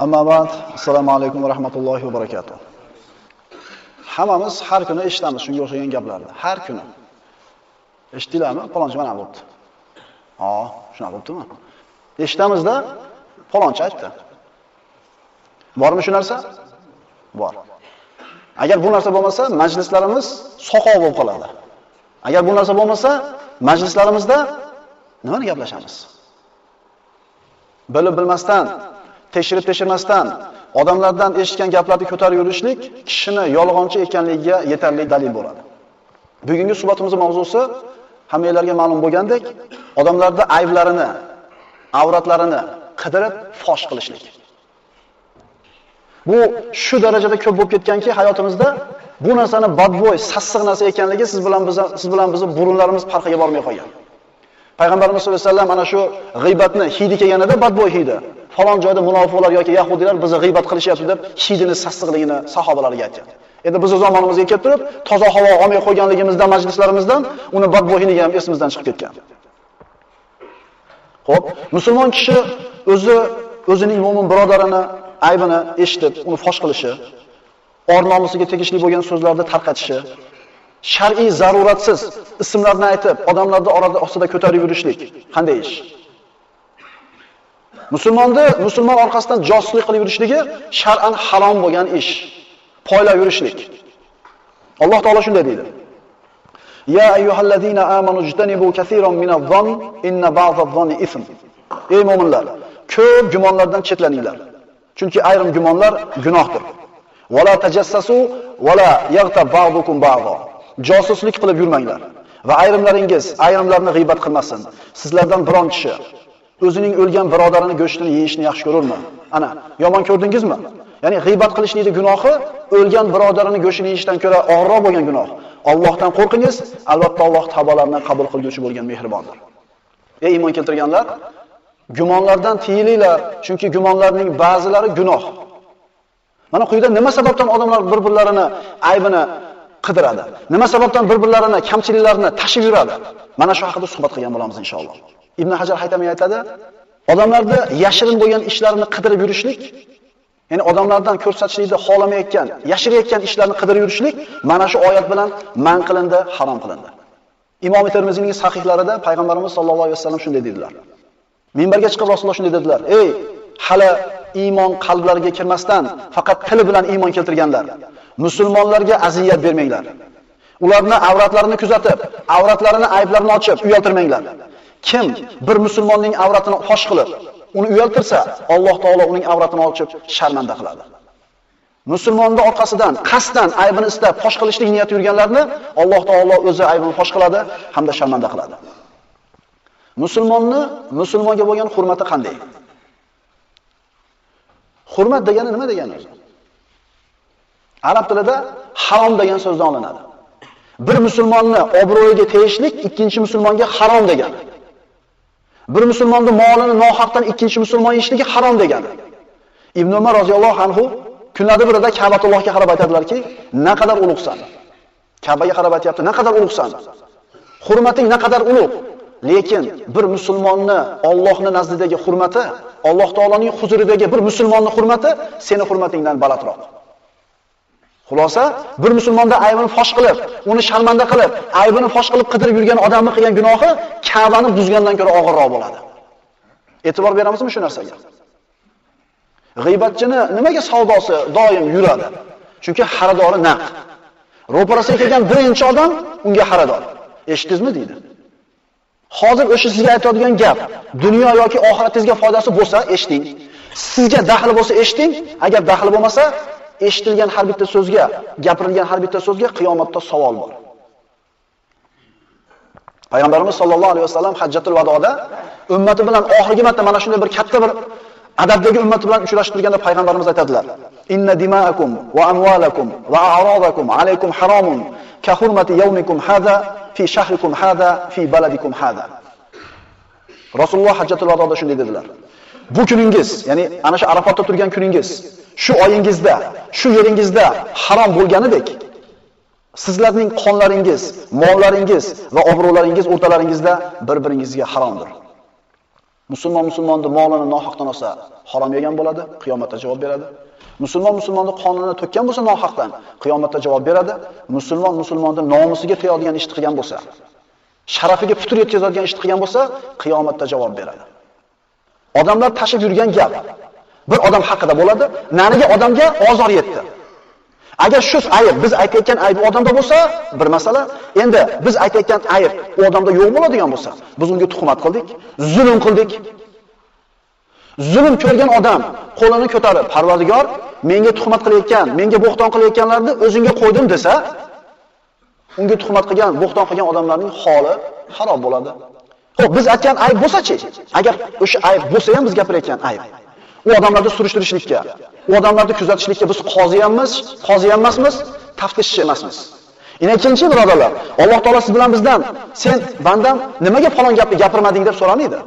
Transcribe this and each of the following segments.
Amma ba'd, assalomu alaykum va rahmatullohi va barakatuh. Hammamiz har kuni eshitamiz shunga o'xshagan gaplarni. Har kuni. Eshitdinglarmi? Palonchi mana bo'pti. Shuna bo'ptimi? Eshitamizda palonchi aytdi. Bormi shu narsa? Bor. Agar bu narsa bo'lmasa, majlislarimiz soqov bo'lib qoladi. Agar bu narsa bo'lmasa, majlislarimizda nimani gaplashamiz? Bilib bilmasdan, tekshirib-tekshirmasdan odamlardan eshitgan gaplarni ko'tarib yurishlik kishini yolg'onchi ekanligiga yetarli dalil bo'ladi. Bugungi suhbatimizning mavzusi hammalarga ma'lum bo'lgandek, odamlarda ayblarini, avratlarini qidirib fosh qilishlik. Bu shu darajada ko'p bo'lib ketganki, hayotimizda bu narsani badbo'y, sassiq narsa ekanligi siz bilan bizni burunlarimiz farqiga bormay qolgan. Payg'ambarimiz sollallohu alayhi vasallam ana shu g'iybatni hidi kelganida badbo'y hidi. Falon joyda munofiqlar yoki yahudiylar bizni g'iybat qilishyapti deb hidini sassiqligini sahobalarga aytgan. Endi biz zamonimizga kelib turib, toza havo olmay qo'yganligimizdan, majlislarimizdan uni badbo'yini ham esimizdan chiqib ketgan. Xo'p, musulmon kishi o'zining mo'min birodarini aybini eshitib, uni fosh qilishi, or-nomusiga tegishli bo'lgan so'zlarni tarqatishi, shar'iy zaruratsiz ismlarni aytib, odamlarni ostida ko'tarib yurishlik qanday ish? Musulmon orqasidan josuslik qilib yurishligi shar'an harom bo'lgan ish. Poylab yurishlik. Alloh taolo shunday deydi: Ya ayyuhallazina amanu ijtanibu kaseeran minadh-dhann inna ba'dadh-dhanni ithm. Ey mu'minlar, ko'p gumonlardan chetlaninglar. Chunki ayrim gumonlar gunohdir. Wala tajassasu wala yaghtab ba'dukum ba'dha. Josuslik qilib yurmanglar va ayrimlarni g'iybat qilmasin. Sizlardan biron kishi o'zining o'lgan birodarini go'shtini yeyishni yaxshi ko'rurmi? Ana, yomon ko'rdingizmi? Ya'ni g'iybat qilishning gunohi o'lgan birodarini go'shtini yeyishdan ko'ra og'irroq bo'lgan gunoh. Allohdan qo'rqingiz, albatta Alloh tavbalarni qabul qiluvchi bo'lgan mehribondir. Ey iymon keltirganlar, gumonlardan tiyilinglar, chunki gumonlarning ba'zilari gunoh. Mana quyida nima sababdan odamlar bir-birlarini aybini qidiradi? Nima sababdan bir-birlarini kamchiliklarini tashib yuradi? Mana shu haqida suhbat qilgan bo'lamiz inshaalloh. Ibn Hajar Haytami aytadi, odamlarda yashirin bo'lgan ishlarini qidirib yurishlik, ya'ni odamlardan ko'rsatishlikni xohlamayotgan, yashirayotgan ishlarni qidirib yurishlik mana shu oyat bilan man qilindi, harom qilindi. Imom Termiziyning sahihlarida payg'ambarimiz sollallohu alayhi vasallam shunday dedilar. Minbarga chiqib Rasululloh shunday dedilar: "Ey, hali iymon qalblariga kirmasdan faqat tili bilan iymon keltirganlar, musulmonlarga aziyat bermanglar. Ularni avratlarini kuzatib, avratlarini ayblarini ochib uyaltirmanglar. Kim bir musulmonning avratini fosh qilib, uni uyaltirsa, Alloh taolo uning avratini ochib sharmanda qiladi." Musulmonning orqasidan qasddan aybini istab fosh qilishlik niyati yurganlarni Alloh taolo o'zi aybini fosh qiladi hamda sharmanda qiladi. Musulmonga bo'lgan hurmati qanday? Hurmat degani nima degani o'zi? Arab tilida harom degan so'zdan olinadi. Bir musulmonni obro'yiga tegishlik ikkinchi musulmonga harom degani. Bir musulmonning molini nohaqdan ikkinchi musulmon yeyishligi harom degani. Ibn Umar roziyallohu anhu kunlarda birida Ka'batullohga qarab aytadilar-ki, "Naqadar ulug'san." Ka'baga qarab aytayapti, "Naqadar ulug'san. Hurmating naqadar ulug'." Lekin bir musulmonni Allohning nazdidagi hurmati, Alloh taoloning huzuridagi bir musulmonning hurmati seni hurmatingdan balandroq. Xulosa, bir musulmonda aybini fosh qilib, uni sharmanda qilib, aybini fosh qilib qidirib yurgan odamni qilgan gunohi Ka'bani buzgandan ko'ra og'irroq bo'ladi. E'tibor beramizmi shu narsaga? G'iybatchini nimaga savdosi doim yuradi? Chunki xaridori naq. Ro'parasiga kelgan birinchi odam unga xaridor. Eshitdingizmi deydi. Hozir o'sha sizga aytadigan gap, dunyo yoki oxiratingizga foydasi bo'lsa, eshiting. Sizga daxli bo'lsa, eshiting. Agar daxli bo'lmasa, eshitilgan har bitta so'zga, gapirilgan har bitta so'zga qiyomatda savol bor. Payg'ambarimiz sollallohu alayhi vasallam Hajjatul Vadoda ummati bilan oxirgi marta mana shunday bir katta bir adabdagi ummati bilan uchrashib turganda payg'ambarimiz aytadilar: "Inna dima'akum va amwalakum va a'radakum alaykum haramun ka hurmati yawmikum hada fi shahrikum hada fi baladikum hada." Rasululloh Hajjatul Vadoda shunday dedilar: "Bu kuningiz, ya'ni ana shu Arafatda turgan kuningiz, shu oyingizda, shu yeringizda harom bo'lganidek, sizlarning qonlaringiz, mollaringiz va obro'laringiz o'rtalaringizda bir-biringizga haromdir." musulmonning molini nohaqdan olsa, harom yegan bo'ladi, qiyomatda javob beradi. Musulmonning qonini to'kkan bo'lsa nohaqdan, qiyomatda javob beradi. Musulmonning nomusiga tegadigan ish qilgan bo'lsa, sharafiga putur yetkazadigan ish qilgan bo'lsa, qiyomatda javob beradi. Odamlar tashib yurgan gap bir odam haqida bo'ladi, nariga odamga ozor yetdi. Agar shu ayb biz aytayotgan ayb u odamda bo'lsa, bir masala. Endi biz aytayotgan ayb u odamda yo'q bo'ladigan bo'lsa, biz unga tuhmat qildik, zulm qildik. Zulm ko'rgan odam qo'lini ko'tarib, Parvardigor, menga tuhmat qilayotgan, menga bo'xton qilayotganlarni o'zingga qo'ydim desa, unga tuhmat qilgan, bo'xton qilgan odamlarning holi xarob bo'ladi. Xo'p, biz aytgan ayb bo'lsa-chi? Agar o'sha ayb bo'lsa ham biz gapirayotgan ayb. U odamlarni surishtirishlikka, u odamlarni kuzatishlikka biz qozi emasmiz, taftishchi emasmiz. Ikkinchi birodarlar, Alloh taolo siz bilan bizdan sen bandam nimaga falon gapni gapirmading deb so'ramaydi.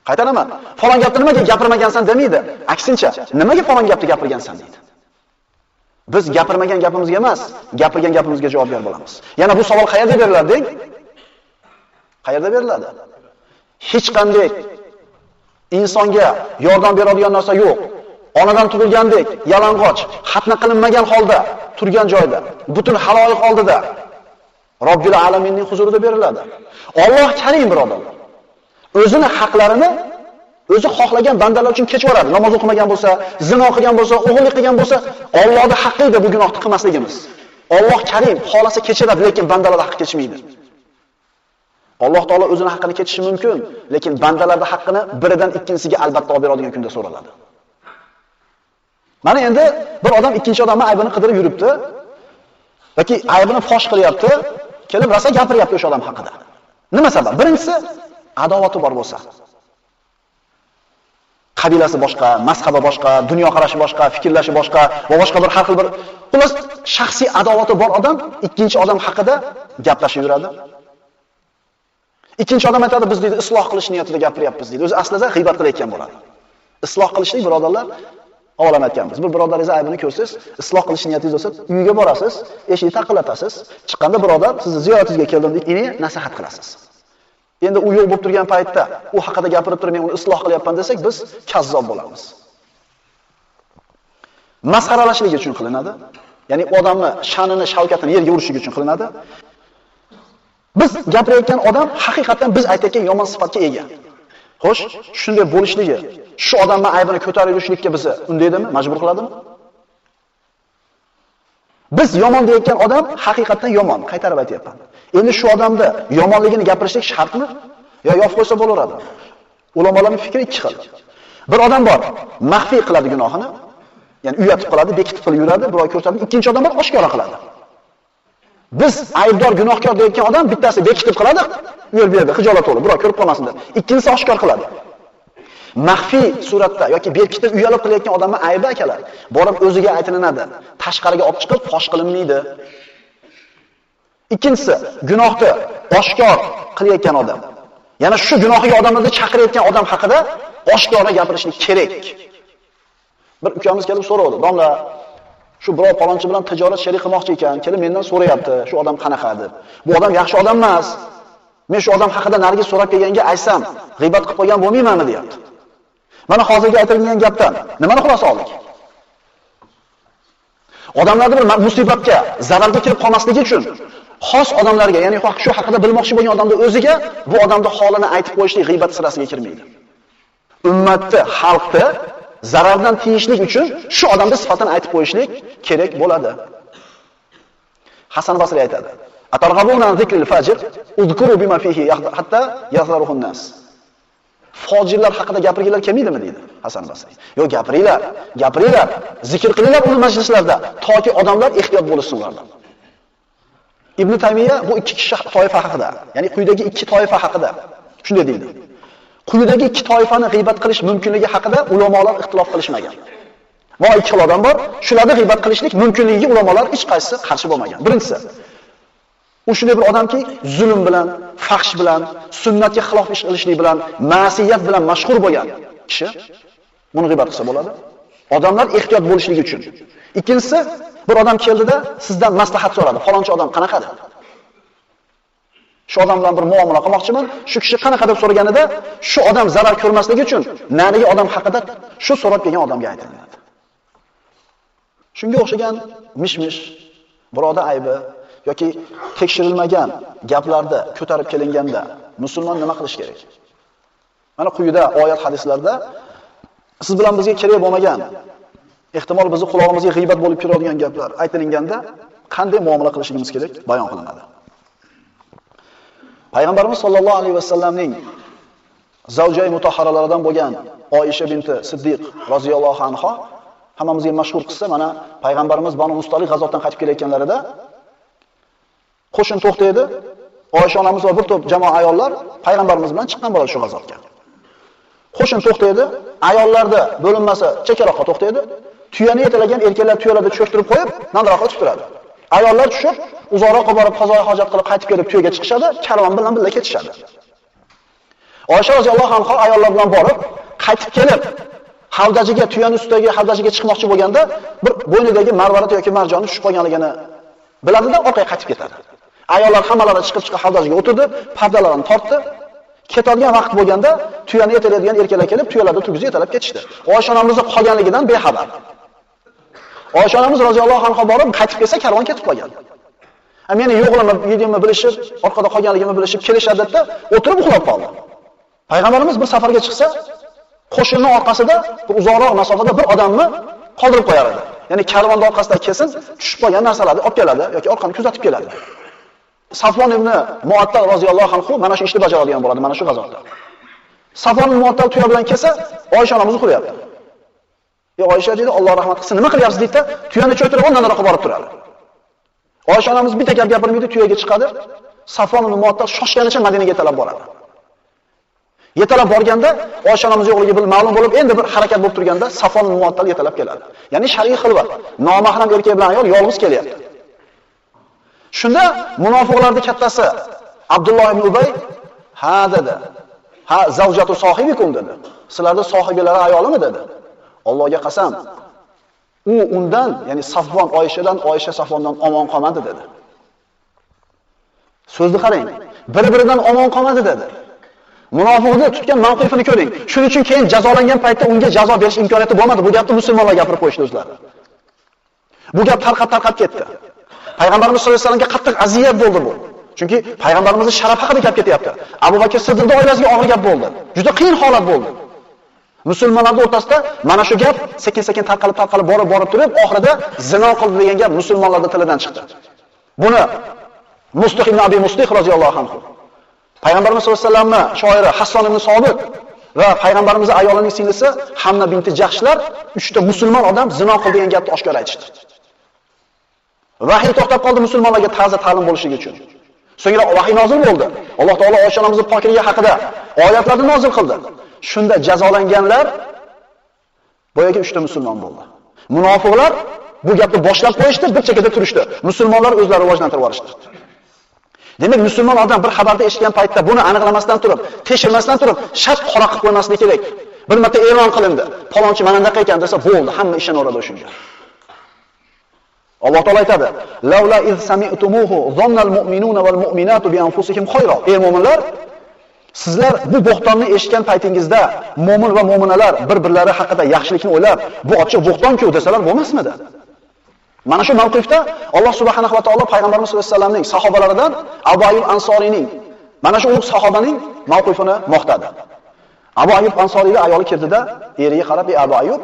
Qaytaraman. Falon gapni nimaga gapirmagansan demaydi. Aksincha, nimaga falon gapni gapirgansan deydi. Biz gapirmagan gapimizga emas, gapirgan gapimizga javob berib bo'lamiz. Yana bu savol qayerda beriladi deng? Qayerda beriladi? Hech qanday insonga yordam beradigan narsa yo'q. Onadan tug'ilgandek, yalang'och, xatna qilinmagan holda turgan joyda, butun haloyiq oldida Robbil alaminning huzurida beriladi. Alloh Karim birodarlar. O'zini haqlarini o'zi xohlagan bandalar uchun kechib yuboradi. Namoz o'qimagan bo'lsa, zino qilgan bo'lsa, o'g'irlik qilgan bo'lsa, Allohning haqqi edi bu gunohni qilmasligimiz. Alloh Karim xolasa kechiradi, lekin bandalar haqqi kechmaydi. Alloh taolo o'zini haqqini kechishi mumkin, lekin bandalarning haqqini biridan ikkinchisiga albatta olib beradigan kunda so'raladi. Mana endi bir odam ikkinchi odamning aybini qidirib yuribdi yoki aybini fosh qilyapti, kelib rosa gapiryapti o'sha odam haqida. Nima sabab? Birinchisi, adovati bor bo'lsa. Qabilasi boshqa, mazhabi boshqa, dunyo qarashi boshqa, fikrlashi boshqa va boshqa bir har xil bir xullas shaxsiy adovati bor odam ikkinchi odam haqida gaplashib yuradi. Ikkinchi odam aytadi, biz deydi isloh qilish niyatida gapiryapmiz deydi. O'zi aslida g'iybat qilayotgan bo'ladi. Isloh qilishlik birodarlar, avval aytganmiz. Bir birodaringiz aybini ko'rsangiz, isloh qilish niyatingiz bo'lsa, uyiga borasiz, eshikni taqillatasiz. Chiqqanda birodar, sizni ziyoratingizga keldim deb ini nasihat qilasiz. Endi u yo'q bo'lib turgan paytda u haqida gapirib turib, men uni isloh qilyapman desak, biz kazzob bo'lamiz. Masxaralashlik uchun qilinadi. Ya'ni odamni sha'nini, shavkatini yerga urishlik uchun qilinadi. Biz gapirayotgan odam haqiqatan biz aytayotgan yomon sifatga ega. Xo'sh, shunday bo'lishligi, shu odamning aybini ko'tarib yurishlikka bizni undaydimi, majbur qiladimi? Biz yomon deyotgan odam haqiqatan yomon, qaytarib aytayapman. Endi shu odamni yomonligini gapirishlik shartmi? Yo yopib qo'ysa bo'laveradi. Ulamolarning fikri ikki xil. Bir odam bor, maxfiy qiladi gunohini, ya'ni uyatib qiladi, bekitib qilib yuradi, birov ko'rsatadi, ikkinchi odam bor oshkora qiladi. Biz aybdor, gunohkor deyotgan odam bittasi bekitib qiladi, yo'l beradi, xijolat bo'lib, birov ko'rib qolmasin deb. Ikkinchisi oshkor qiladi. Maxfiy suratda yoki bekitib uyalib qilayotgan odamning aybi akalar, borib o'ziga aytilinadi, tashqariga olib chiqib fosh qilinmaydi. Ikkinchisi, gunohni oshkor qilayotgan odam. Yana shu gunohiga odamlarni chaqirayotgan odam haqida oshkora gapirishlik kerak. Bir ukamiz kelib so'radi, "Domla, shu birov palonchi bilan tijorat sherik qilmoqchi ekan, kelib mendan so'rayapti, shu odam qanaqa deb. Bu odam yaxshi odam emas. Men shu odam haqida narigi so'rab kelganga aytsam, g'iybat qilib qo'ygan bo'lmaymanmi?" deyapti. Mana hozirgi aytilgan gapdan nimani xulosa oldik? Odamlarni bir musibatga, zararga kirib qolmasligi uchun xos odamlarga, ya'ni shu haqida bilmoqchi bo'lgan odamning o'ziga bu odamning holini aytib qo'yishlik g'iybat sirasiga kirmaydi. Ummatni, xalqni zarardan tiyishlik uchun shu odamning sifatini aytib qo'yishlik kerak bo'ladi. Hasan Basri aytadi: "Atarghabuna zikril fajir, udkuru bima fihi hatta yahzaruhun nas." Fojirlar haqida gapirganlar kelmaydimi deydi Hasan Basri. Yo'q, gapiringlar, zikr qilinglar uni majlislarda, toki odamlar ehtiyot bo'lsin ulardan. Ibn Taymiya bu ikki kishi toifa haqida, ya'ni quyidagi ikki toifa haqida shunday deydi. Quyidagi ikki toifani g'iybat qilish mumkinligi haqida ulamolar ixtilof qilishmagan. Va ikki xil odam bor, shularni g'iybat qilishlik mumkinligiga ulamolar hech qaysisi qarshi bo'lmagan. Birinchisi, u shunday bir odamki, zulm bilan, fahsh bilan, sunnatga xilof ish qilishlik bilan, ma'siyat bilan mashhur bo'lgan kishi buni g'iybat qilsa bo'ladi. Odamlar ehtiyot bo'lishligi uchun. Ikkinchisi, bir odam keldida sizdan maslahat so'radi. Falonchi odam qanaqa deb. Shu odam bilan bir muomala qilmoqchiman. Shu kishi qanaqa deb so'raganida, shu odam zarar ko'rmasligi uchun narigi odam haqida shu so'rab kelgan odamga aytiladi. Shunga o'xshagan mish-mish, biroda aybi yoki tekshirilmagan gaplarda ko'tarib kelinganda musulmon nima qilish kerak? Mana quyida oyat hadislarda siz bilan bizga kerak bo'lmagan, ehtimol bizni qulog'imizga g'iybat bo'lib kiradigan gaplar aytilganda qanday muomala qilishimiz kerak bayon qilinadi. Payg'ambarimiz sollallohu alayhi vasallamning zavjay mutahharalaridan bo'lgan Oisha binti Siddiq roziyallohu anha hammamizga mashhur qissa. Mana payg'ambarimiz Banu Mustaliq g'azotdan qaytib kelayotganlarida qo'shin to'xtaydi. Oisha onamiz va bir to'p jamoa ayollar payg'ambarimiz bilan chiqqan bo'ladi shu g'azotga. Qo'shin to'xtaydi, ayollarda bo'linmasi chekkaroqqa to'xtaydi. Tuyani yetalagan erkaklar tuyalarda cho'ktirib qo'yib, nariroqqa o'tib turadi. Ayollar tushib, uzoqroqqa borib qazoy hojat qilib qaytib kelib tuyaga chiqishadi, karvon bilan birga ketishadi. Oysha roziyallohu anha ayollar bilan borib, qaytib kelib, havdajiga, tuyaning ustidagi havdajiga chiqmoqchi bo'lganda, bir bo'ynidagi marvarat yoki marjonni tushib qolganligini biladi-da, orqaga qaytib ketadi. Ayollar hammalari chiqib havdajiga o'tirdi, pardalarini tortdi. Ketadigan vaqt bo'lganda tuyani yetalaydigan erkaklar kelib, tuyalarni turgizib yetalab ketishdi. Oysha onamizning qolganligidan bexabar. Oysha onamiz roziyallohu anha borib qaytib kelsa karvon ketib qolgan. Meni yo'qligimni, yedimni bilishib, orqada qolganligimni bilishib kelishadida o'tirib uxlab qoldi. Payg'ambarimiz bir safarga chiqsa, qo'shinning orqasida bir uzoqroq masofada bir odamni qoldirib qo'yar edi. Ya'ni karvonning orqasida kelsin, tushib qolgan narsalarni olib keladi yoki orqani kuzatib keladi. Safvon ibn Muattal roziyallohu anhu mana shu ishni bajaradigan bo'ladi mana shu g'azotda. Safvon ibn Muattal tuya bilan kelsa, Oysha onamiz uxlayapti. Oysha dedi, Alloh rahmat qilsin, nima qilyapsiz deydi-da, tuyani cho'ktirib nariroqqa borib turadi. Oysha onamiz bitta gap gapirmaydi, tuyaga chiqadi. Safvon ibn Muattal shoshganicha Madinaga yetalab boradi. Yetalab borganda Oysha onamiz yo'qligi ma'lum bo'lib, endi bir harakat bo'lib turganda Safvon ibn Muattal yetalab keladi. Ya'ni shar'iy xilvat, nomahram erkak bilan ayol yolg'iz kelyapti. Shunda munofiqlarning kattasi Abdulloh ibn Ubay ha dedi. Ha zavjatu sohibikum dedi. Sizlarning sohibalari ayolimi dedi. Allohga qasam, u undan, ya'ni Safvon Oyshadan, Oysha Safvondan omon qolmadi dedi. So'zni qarang. Bir-biridan omon qolmadi dedi. Munofiqni tutgan mavqifini ko'ring. Shuning uchun keyin jazolangan paytda unga jazo berish imkoniyati bo'lmadi. Bu gapni musulmonlar gapirib qo'yishdi o'zlari. Bu gap tarqab ketdi. Payg'ambarimiz sollallohu alayhi vasallamga qattiq aziyat bo'ldi bu. Chunki payg'ambarimizning sharafi haqida gap ketyapti. Abu Bakr Siddiqning oilasiga og'ir gap bo'ldi. Juda qiyin holat bo'ldi. Musulmonlar o'rtasida mana shu gap sekin-sekin tarqalib borib turib, oxirida zino qildi degan gap musulmonlarning tilidan chiqdi. Buni Mustaq ibn Abi Mustaq roziyallohu anhu, Payg'ambarimiz sollallohu alayhi vasallamning shoiri Hasson ibn Sobit va payg'ambarimizning ayolining singlisi Hamna binti Jahshlar uchta musulmon odam zino qildi degan gapni oshkor aytishdi. Vahiy to'xtab qoldi musulmonlarga ta'lim bo'lishligi uchun. So'ngra vahiy nozil bo'ldi. Alloh taolo Oysha onamizning pokligi haqida oyatlarni nozil qildi. Shunda jazolanganlar boyaga 3 ta musulmon bo'ldi. Munofiqlar bu gapni boshlab qo'yishdi, bir chekada turishdi. Musulmonlar o'zlari rivojlantirib yuborishdi. Demak, musulmon odam bir xabarni eshitgan paytda buni aniqlamasdan turib, tekshirmasdan turib, shart qora qilib qo'ymasligi kerak. Bir marta e'lon qilindi. Palonchi mana bunaqa ekan desa bo'ldi, hamma ishonaveradi o'shunga. Alloh taolo aytadi: "Laula iz sami'tumuhu zannal mu'minuna wal mu'minatu bi anfusihim khayra." Ey mu'minlar, sizlar bu bo'xtonni eshitgan paytingizda mu'min va mu'minalar bir-birlari haqida yaxshilikni o'ylab, bu ochiq bo'xton-ku desalar bo'lmasmidi? Mana shu mavqifda Alloh subhanahu va taolo payg'ambarimiz sollallohu alayhi vasallamning sahobalaridan Abu Ayyub Ansoriyning mana shu ulug' sahobaning mavqifini maqtadi. Abu Ayyub Ansoriyning ayoli kirdida, eriga qarab, "Ey Abu Ayyub,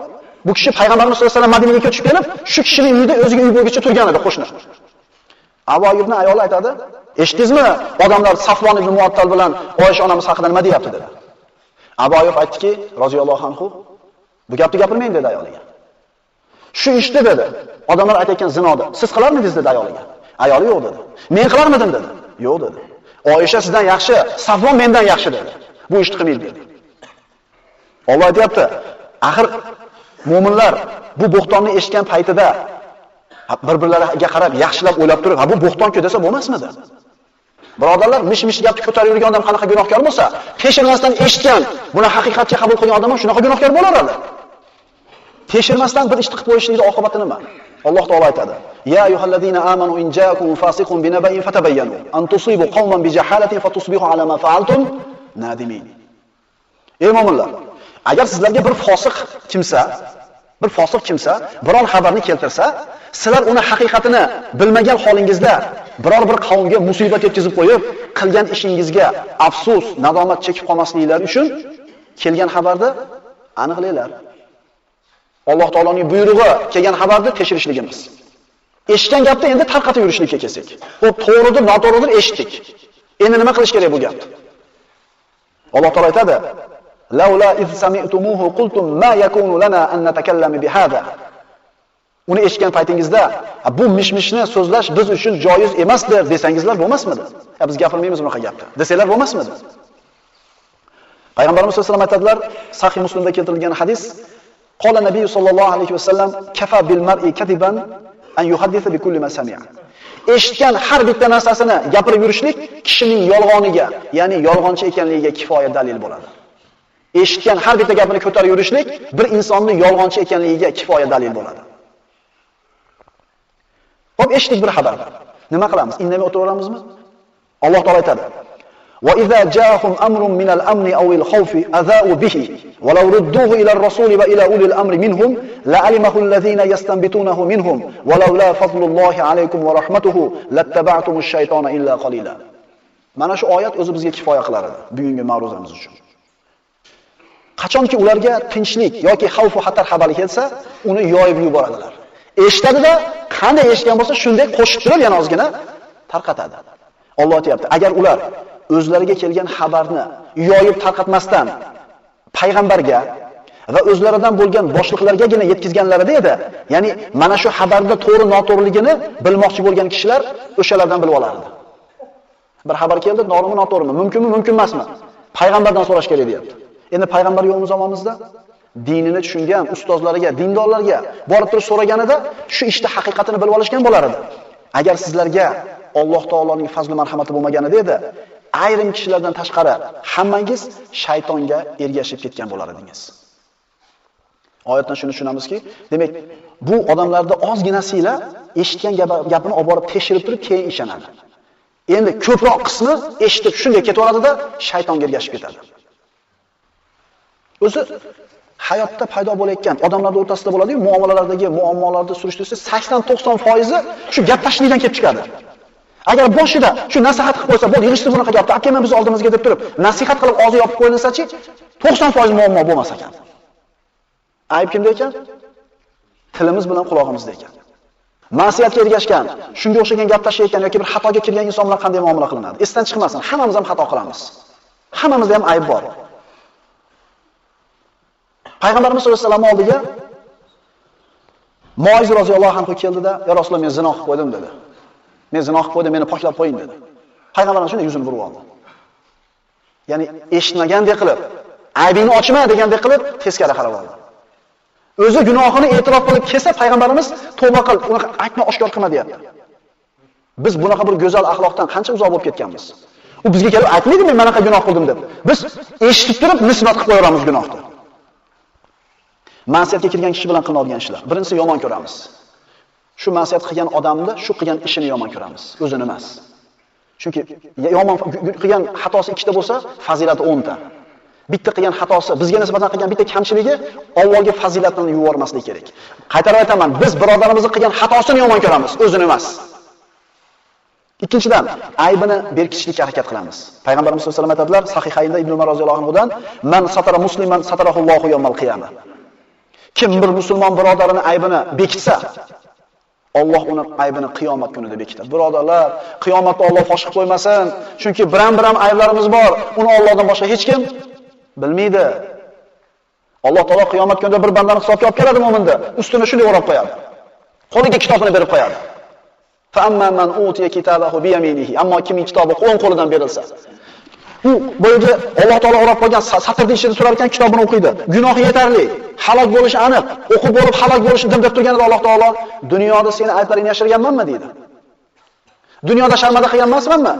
bu kishi payg'ambarimiz sollallohu alayhi vasallam Madinaga ko'chib kelib, shu kishining uyida o'ziga uy bo'lguncha turgan edi qo'shni." Abu Ayyubning ayoli aytadi: "Eshitdingizmi? Odamlar Safvon ibn Muattal bilan Oysha onamiz haqida nima deyapti?" dedi. Abu Ayyub aytdiki, roziyallohu anhu, "Bu gapni gapirmang" dedi ayoliga. "Shu ishni" dedi. "Odamlar aytayotgan zinodi siz qilarmidingiz?" dedi ayoliga. Ayoli "Yo'q" dedi. "Men qilarmidim?" dedi. "Yo'q" dedi. "Oysha sizdan yaxshi, Safvon mendan yaxshi" dedi. "Bu ishni qilmaydi" dedi. Alloh aytayapti, axir mu'minlar bu bo'xtonni eshitgan paytida bir-birlariga qarab yaxshilab o'ylab turib, "Ha bu bo'xton-ku" desa bo'lmasmidi? Birodarlar, mish-mish gapni ko'tarib yurgan odam qanaqa gunohkor bo'lsa, tekshirmasdan eshitgan, buni haqiqatga qabul qilgan odam ham shunaqa gunohkor bo'laveradi. Tekshirmasdan bir ish qilib qo'yishlikning oqibati nima? Alloh taolo aytadi: "Ya ayyuhallazina amanu in ja'akum fasiqun binaba'in fatabayyanu an tusibu qauman bijahalatin fatusbihu ala ma fa'altum nadimin." Ey mu'minlar, agar sizlarga bir fosiq kimsa biror xabarni keltirsa, sizlar uni haqiqatini bilmagan holingizda biror bir qavmga musibat yetkazib qo'yib, qilgan ishingizga afsus, nadomat chekib qolmasliklari uchun kelgan xabarni aniqlanglar. Alloh taoloning buyrug'i kelgan xabarni tekshirishligimiz. Eshitgan gapni endi tarqatib yurishlikka kelsak. Bu to'g'ridir, noto'g'ridir eshitdik. Endi nima qilish kerak bu gapni? Alloh taolo aytadi: "Laula iz sami'tumuhu qultum ma yakunu lana an natakallama bihada." Uni eshitgan paytingizda, bu mishmishni so'zlash biz uchun joiz emasdir desangizlar bo'lmasmidi? Biz gapirmaymiz bunaqa gapni. Desanglar bo'lmasmidi? Payg'ambarimiz sollallohu alayhi vasallam aytadilar, Sahih Muslimda keltirilgan hadis: "Qala Nabiy sollallohu alayhi vasallam kafa bil mar'i kadiban an yuhaddisa bi kulli ma sami'a." Eshitgan har bitta narsasini gapirib yurishlik kishining yolg'oniga, ya'ni yolg'onchi ekanligiga kifoya dalil bo'ladi. Eshitgan har bitta gapini ko'tarib yurishlik bir insonning yolg'onchi ekanligiga kifoya dalil bo'ladi. Xo'p, eshitdik bir xabar. Nima qilamiz? Indamay o'tiraveramizmi? Alloh taolo aytadi: "Va idza ja'ahum amrun min al-amni aw al-khawfi adha'u bihi wa law rudduhu ila ar-rasuli wa ila ulil amri minhum la'alimahu alladhina yastanbitunahu minhum wa law la fadlullohi alaykum wa rahmatuhu lattaba'tumush shaytona illa qalila." Mana shu oyat o'zi bizga kifoya qilar edi bugungi ma'ruzamiz uchun. Qachonki ularga tinchlik yoki xavf va xatar xabari kelsa, uni yoyib yuboradilar. Eshitadi-da, qanday eshitgan bo'lsa, shunday qo'shib turib yana ozgina tarqatadi. Alloh aytayapti, agar ular o'zlariga kelgan xabarni yoyib tarqatmasdan payg'ambarga va o'zlaridan bo'lgan boshliqlargagina yetkazganlarida edi, ya'ni mana shu xabarda to'g'ri noto'g'riligini bilmoqchi bo'lgan kishilar o'shalardan bilib olardi. Bir xabar keldi, to'g'rimi, noto'g'rimi, mumkinmi, mumkin emasmi? Payg'ambardan so'rash kerak deyapti. Endi payg'ambar yo'qmiz zamonimizda dinini tushungan ustozlariga, dindorlarga borib turib so'raganida shu ishda haqiqatini bilib olishgan bo'lar edi. Agar sizlarga Alloh taoloning fazli marhamati bo'lmaganida edi, ayrim kishilardan tashqari hammangiz shaytonga ergashib ketgan bo'lar edingiz. Oyatdan shuni tushunamizki, demak, bu odamlarda ozginasilar eshitgan gapini olib borib tekshirib turib keyin ishonadi. Endi ko'proq qismi eshitib shunday ketaveradida shaytonga ergashib ketadi. O'zi hayotda paydo bo'layotgan odamlar o'rtasida bo'ladi-yu, muomalalardagi muammolarni surishtirsa 80-90% shu gap tashlikdan kelib chiqadi. Agar boshida shu nasihat qilib qo'ysa, bo'ldi, yig'ishtir bunaqa gapni, aka men biz oldimizga deb turib, nasihat qilib og'zi yopib qo'yilsa-chi, 90% muammo bo'lmas ekan. Ayb kimda ekan? Tilimiz bilan qulog'imizda ekan. Ma'siyatga ergashgan, shunga o'xshagan gap tashlayotgan yoki bir xatoga kirgan inson bilan qanday muomala qilinadi? Esdan chiqmasin, hammamiz ham xato qilamiz. Hammamizda ham ayb bor. Payg'ambarimiz sollallohu alayhi vasallam oldiga Muoz roziyallohu anhu keldida, "Ya Rasululloh, men zino qilib qo'ydim" dedi. "Men zino qilib qo'ydim, meni poklab qo'ying" dedi. Payg'ambarimiz shunday yuzini burib oldi. Ya'ni eshitmagandek qilib, aybingni ochma degandek qilib teskari qarab oldi. O'zi gunohini e'tirof qilib kelsa, payg'ambarimiz tavba qil, uni aytma, oshkor qilma deyapti. Biz bunaqa bir go'zal axloqdan qancha uzoq bo'lib ketganmiz. U bizga kelib aytmaydi, "Men mana gunoh qildim" deb. Biz eshitib turib nisbat qilib qo'yamiz gunohni. Ma'siyatga kirgan kishi bilan qilinadigan ishlar. Birinchisi yomon ko'ramiz. Shu ma'siyat qilgan odamni, shu qilgan ishini yomon ko'ramiz, o'zini emas. Chunki yomon qilgan xatosi ikkita bo'lsa, fazilati 10 ta. Bitta qilgan xatosi, bizga nisbatan qilgan bitta kamchiligi Allohga fazilatini yubormaslik kerak. Qaytarib aytaman, biz birodarimizning qilgan xatosini yomon ko'ramiz, o'zini emas. Ikkinchidan, aybini berkitishlikka harakat qilamiz. Payg'ambarimiz sollallohu alayhi vasallam aytadilar, Sahihaynda Ibn Umar roziyallohu anhudan, "Man satara musliman satarahullohu yawmal qiyamah." Kim bir musulmon birodarini aybini bekitsa, Alloh uni aybini qiyomat kunida bekitadi. Birodarlar, qiyomatda Alloh fosh qilib qo'ymasin, chunki biram-biram ayblarimiz bor. Uni Allohdan boshqa hech kim bilmaydi. Alloh taolo qiyomat kunida bir bandani hisobga olib keladi mu'minda, ustini shunday o'rab qo'yadi. Qo'liga kitobini berib qo'yadi. Fa amma man utiya kitabahu bi yaminihi, ammo kimning kitobi o'ng qo'lidan berilsa, u bo'yicha Alloh taolo o'rab qo'ygan satrning ichida turar ekan, kitobini o'qiydi. Gunohi yetarli, halok bo'lishi aniq. O'qib bo'lib halok bo'lishi deb turganida Alloh taolo dunyoda seni ayblaringni yashirganmanmi deydi. Dunyoda sharmanda qilgan emasmanmi?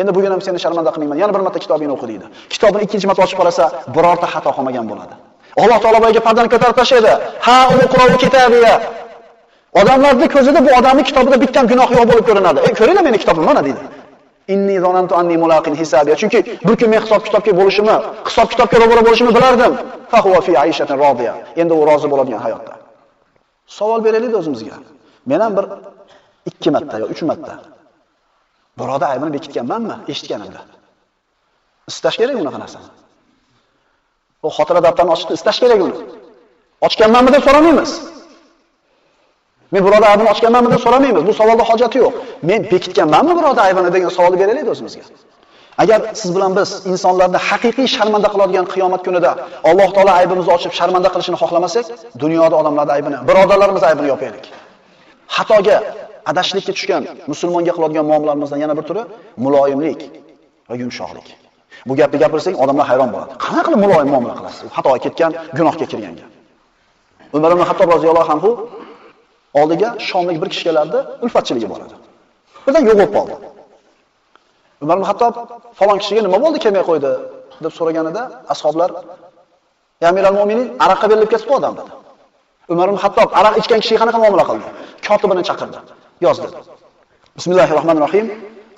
Endi bugun ham seni sharmanda qilmayman. Yana bir marta kitobingni o'qi deydi. Kitobini ikkinchi marta ochib qarasa, birorta xato qilmagan bo'ladi. Alloh taolo boyga pardani ko'tarib tashlaydi. Ha, uni Qur'on kitobiga. Odamlarning ko'zida bu odamning kitobida bitta gunoh yo'q bo'lib ko'rinadi. Ko'ringlar meni kitobim mana deydi. Inni zonantu anni mulaqin hisabiya. Chunki bir kun men hisob kitobga bo'lishimni, hisob kitobga ro'baro bo'lishimni bilardim. Fa huwa fi aishatin rodiya. Endi u rozi bo'ladigan hayotda. Savol beraylik o'zimizga. Men ham bir 2 marta yo 3 marta biroda aybini bekitganmanmi eshitganimda? Istash kerak unaqa narsani. Bu xotira daftarini ochib istash kerak uni. Ochganmanmi deb so'ramaymiz. Men biroda aybini ochganmanmi deb so'ramaymiz. Bu savolda hojati yo'q. Men bekitganmanmi biroda aybini degan savolni beraylik o'zimizga. Agar siz bilan biz insonlarni haqiqiy sharmanda qiladigan qiyomat kunida Alloh taolo aybimizni ochib sharmanda qilishini xohlamasak, dunyoda odamlarning aybini, birodarlarimiz aybini yopaylik. Xatoga, adashlikka tushgan musulmonga qiladigan muomalarimizdan yana bir turi muloyimlik va yumshoqlik. Bu gapni gapirsang, odamlar hayron bo'ladi. Qanaqa qilib muloyim muomala qilasiz? Xatoga ketgan, gunohga kirganga. Umar ibn Hattob roziyallohu anhu oldiga Shomlik bir kishi kelardi, ulfatchiligi bor edi. Birdan yo'q bo'lib qoldi. Umar ibn Hattob falon kishiga nima bo'ldi kelmay qo'ydi deb so'raganida ashoblar "Ya Amiral Mu'minin, araqqa berilib ketdi bu odam" dedi. Umar ibn Hattob araq ichgan kishiga qanaqa muomala qildi? Kotibini chaqirdi. Yoz dedi. Bismillahirrohmanirrohim.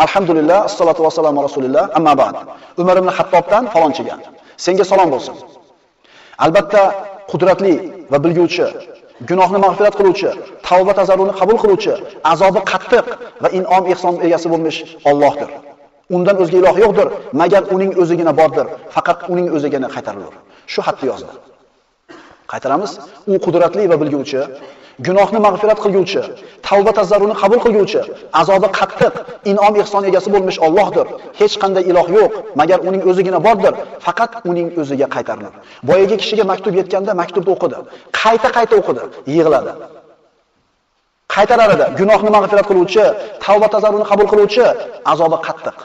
Alhamdulillah, assalatu vassalamu rasulillah, amma ba'd. Umar ibn Hattobdan falonchiga. Senga salom bo'lsin. Albatta, qudratli va bilguvchi, gunohni mag'firat qiluvchi, tavba tazarruni qabul qiluvchi, azobi qattiq va in'om ihson egasi bo'lmish Allohdir. Undan o'zga iloh yo'qdir, magar uning o'zigina bordir. Faqat uning o'zigina qaytarilur. Shu xatni yozdi. Qaytaramiz. U qudratli va bilguvchi, gunohni mag'firat qilguvchi, tavba tazarruni qabul qilguvchi, azobi qattiq, in'om ihson egasi bo'lmish Allohdir. Hech qanday iloh yo'q, magar uning o'zigina bordir. Faqat uning o'ziga qaytarilur. Boyaga kishiga maktub yetganda maktubni o'qidi. Qayta o'qidi, yig'ladi. Qaytarar edi. Gunohni mag'firat qiluvchi, tavba tazarruni qabul qiluvchi, azobi qattiq.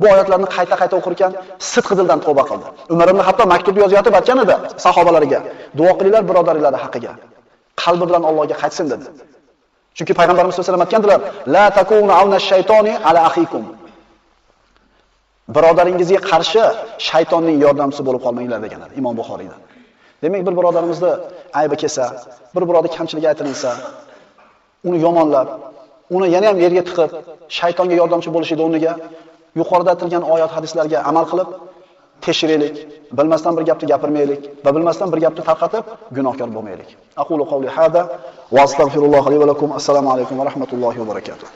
Bu oyatlarni qayta o'qir ekan, sidq dildan tavba qildi. Umar ibn Hattob maktubni yozayotib aytganida sahobalariga, duo qilinglar birodarlar haqiga. Qalbi bilan Allohga qaytsin dedi. Chunki payg'ambarimiz sollallohu alayhi vasallam aytgandilar: "La takunu avna shaytoni ala akhikum." Birodaringizga qarshi shaytonning yordamchisi bo'lib qolmanglar deganlar Imom Buxoriyda. Demak, bir birodarimizni aybi kelsa, bir birodar kamchiligi aytilsa, uni yomonlab, uni yana ham yerga tiqib, shaytonga yordamchi bo'lishida o'rniga yuqorida aytilgan oyat hadislarga amal qilib tekshiraylik, bilmasdan bir gapni gapirmaylik va bilmasdan bir gapni tarqatib gunohkor bo'lmaylik. Aqulu qawli hada va astagfirulloh li va lakum. Assalomu alaykum va rahmatullohi va barakatuh.